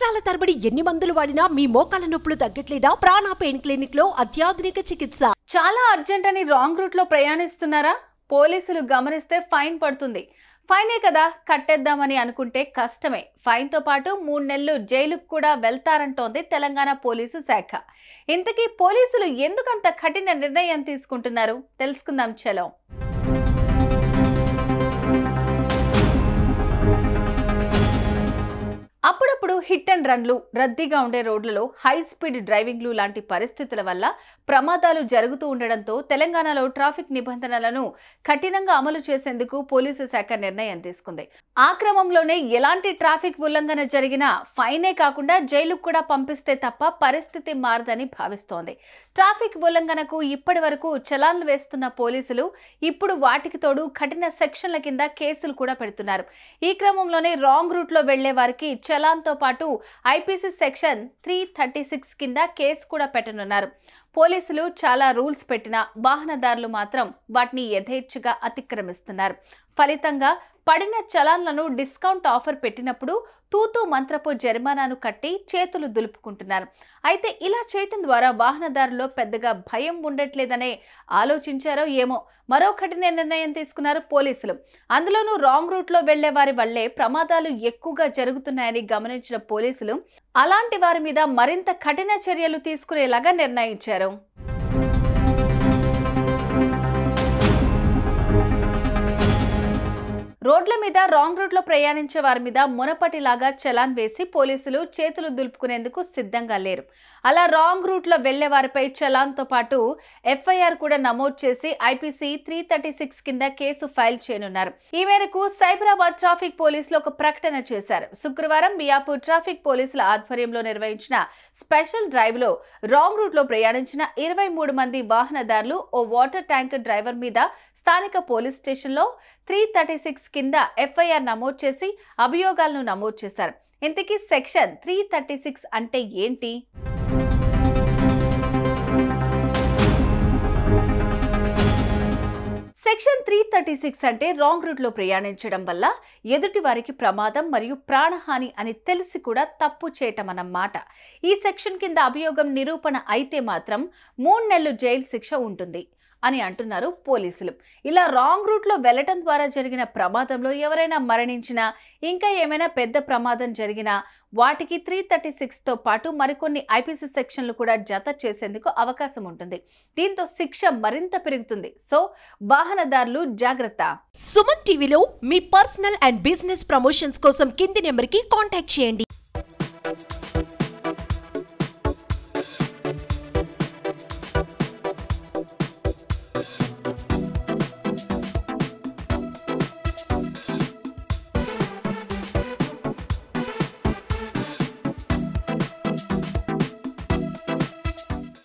సంవత్సరాల తరబడి ఎన్ని మందులు వాడినా మీ మోకాల నొప్పులు తగ్గట్లేదా? ప్రాణ పెయిన్ క్లినిక్ లో అత్యాధునిక చికిత్స. చాలా అర్జెంట్ అని రాంగ్ రూట్ లో ప్రయాణిస్తున్నారా? పోలీసులు గమనిస్తే ఫైన్ పడుతుంది. ఫైనే కదా కట్టేద్దామని అనుకుంటే కష్టమే. ఫైన్ తో పాటు 3 నెలలు జైలుకు కూడా వెళ్తారంటోంది తెలంగాణ పోలీసు శాఖ. ఇంతకీ పోలీసులు ఎందుకంత కఠిన నిర్ణయం తీసుకుంటున్నారు? తెలుసుకుందాం చలో. అప్పుడప్పుడు హిట్ అండ్ రన్లు, రద్దీగా ఉండే రోడ్లలో హై స్పీడ్ డ్రైవింగ్లు లాంటి పరిస్థితుల వల్ల ప్రమాదాలు జరుగుతూ ఉండడంతో తెలంగాణలో ట్రాఫిక్ నిబంధనలను కఠినంగా అమలు చేసేందుకు పోలీసు శాఖ నిర్ణయం తీసుకుంది. ఆ క్రమంలోనే ఎలాంటి ట్రాఫిక్ ఉల్లంఘన జరిగినా ఫైనే కాకుండా జైలుకు కూడా పంపిస్తే తప్ప పరిస్థితి మారదని భావిస్తోంది. ట్రాఫిక్ ఉల్లంఘనకు ఇప్పటి వరకు చలాన్లు వేస్తున్న పోలీసులు ఇప్పుడు వాటికి తోడు కఠిన సెక్షన్ల కింద కేసులు కూడా పెడుతున్నారు. ఈ క్రమంలోనే రాంగ్ రూట్ లో వెళ్లే వారికి చలాన్తో పాటు ఐపీసీ సెక్షన్ 336 కింద కేసు కూడా పెట్టనున్నారు. పోలీసులు చాలా రూల్స్ పెట్టినా వాహనదారులు మాత్రం వాటిని యథేచ్ఛగా అతిక్రమిస్తున్నారు. ఫలితంగా పడిన చలాన్లను డిస్కౌంట్ ఆఫర్ పెట్టినప్పుడు తూతూ మంత్రపు జరిమానాను కట్టి చేతులు దులుపుకుంటున్నారు. అయితే ఇలా చేయటం ద్వారా వాహనదారుల్లో పెద్దగా భయం ఉండట్లేదనే ఆలోచించారో ఏమో మరో కఠిన నిర్ణయం తీసుకున్నారు పోలీసులు. అందులోనూ రాంగ్ రూట్ లో వెళ్లే వారి వల్లే ప్రమాదాలు ఎక్కువగా జరుగుతున్నాయని గమనించిన పోలీసులు అలాంటి వారి మీద మరింత కఠిన చర్యలు తీసుకునేలాగా నిర్ణయించారు. రోడ్ల మీద రాంగ్ రూట్ లో ప్రయాణించే వారి మీద మునపటిలాగా చలాన్ వేసి పోలీసులు చేతులు దులుపుకునేందుకు సిద్ధంగా లేరు. అలా రాంగ్ రూట్ లో వెళ్లే వారిపై చలాన్ తో పాటు ఎఫ్ఐఆర్ కూడా నమోదు చేసి ఐపీసీ 336 కింద కేసు ఫైల్ చేయనున్నారు. ఈ మేరకు సైబరాబాద్ ట్రాఫిక్ పోలీసులు ఒక ప్రకటన చేశారు. శుక్రవారం మియాపూర్ ట్రాఫిక్ పోలీసుల ఆధ్వర్యంలో నిర్వహించిన స్పెషల్ డ్రైవ్ లో రాంగ్ రూట్ లో ప్రయాణించిన 23 మంది వాహనదారులు, ఓ వాటర్ ట్యాంకర్ డ్రైవర్ మీద స్థానిక పోలీస్ స్టేషన్లో 336 కింద ఎఫ్ఐఆర్ నమోదు చేసి అభియోగాలను నమోదు చేశారు. ఇంతకీ సెక్షన్ 336 అంటే ఏంటి? సెక్షన్ 336 అంటే రాంగ్ రూట్ లో ప్రయాణించడం వల్ల ఎదుటి వారికి ప్రమాదం మరియు ప్రాణహాని అని తెలిసి కూడా తప్పు చేయటం అన్నమాట. ఈ సెక్షన్ కింద అభియోగం నిరూపణ అయితే మాత్రం 3 నెలలు జైలు శిక్ష ఉంటుంది అని అంటున్నారు పోలీసులు. ఇలా రాంగ్ రూట్ లో వెళ్లటం ద్వారా జరిగిన ప్రమాదంలో ఎవరైనా మరణించినా, ఇంకా ఏమైనా పెద్ద ప్రమాదం జరిగినా వాటికి 336 తో పాటు మరికొన్ని ఐపీసీ సెక్షన్లు కూడా జత చేసేందుకు అవకాశం ఉంటుంది. దీంతో శిక్ష మరింత పెరుగుతుంది. సో వాహనదారులు జాగ్రత్త. సుమన్ టీవీలో మీ పర్సనల్ అండ్ బిజినెస్ ప్రమోషన్స్ కోసం కింది నెంబర్ కి కాంటాక్ట్ చేయండి.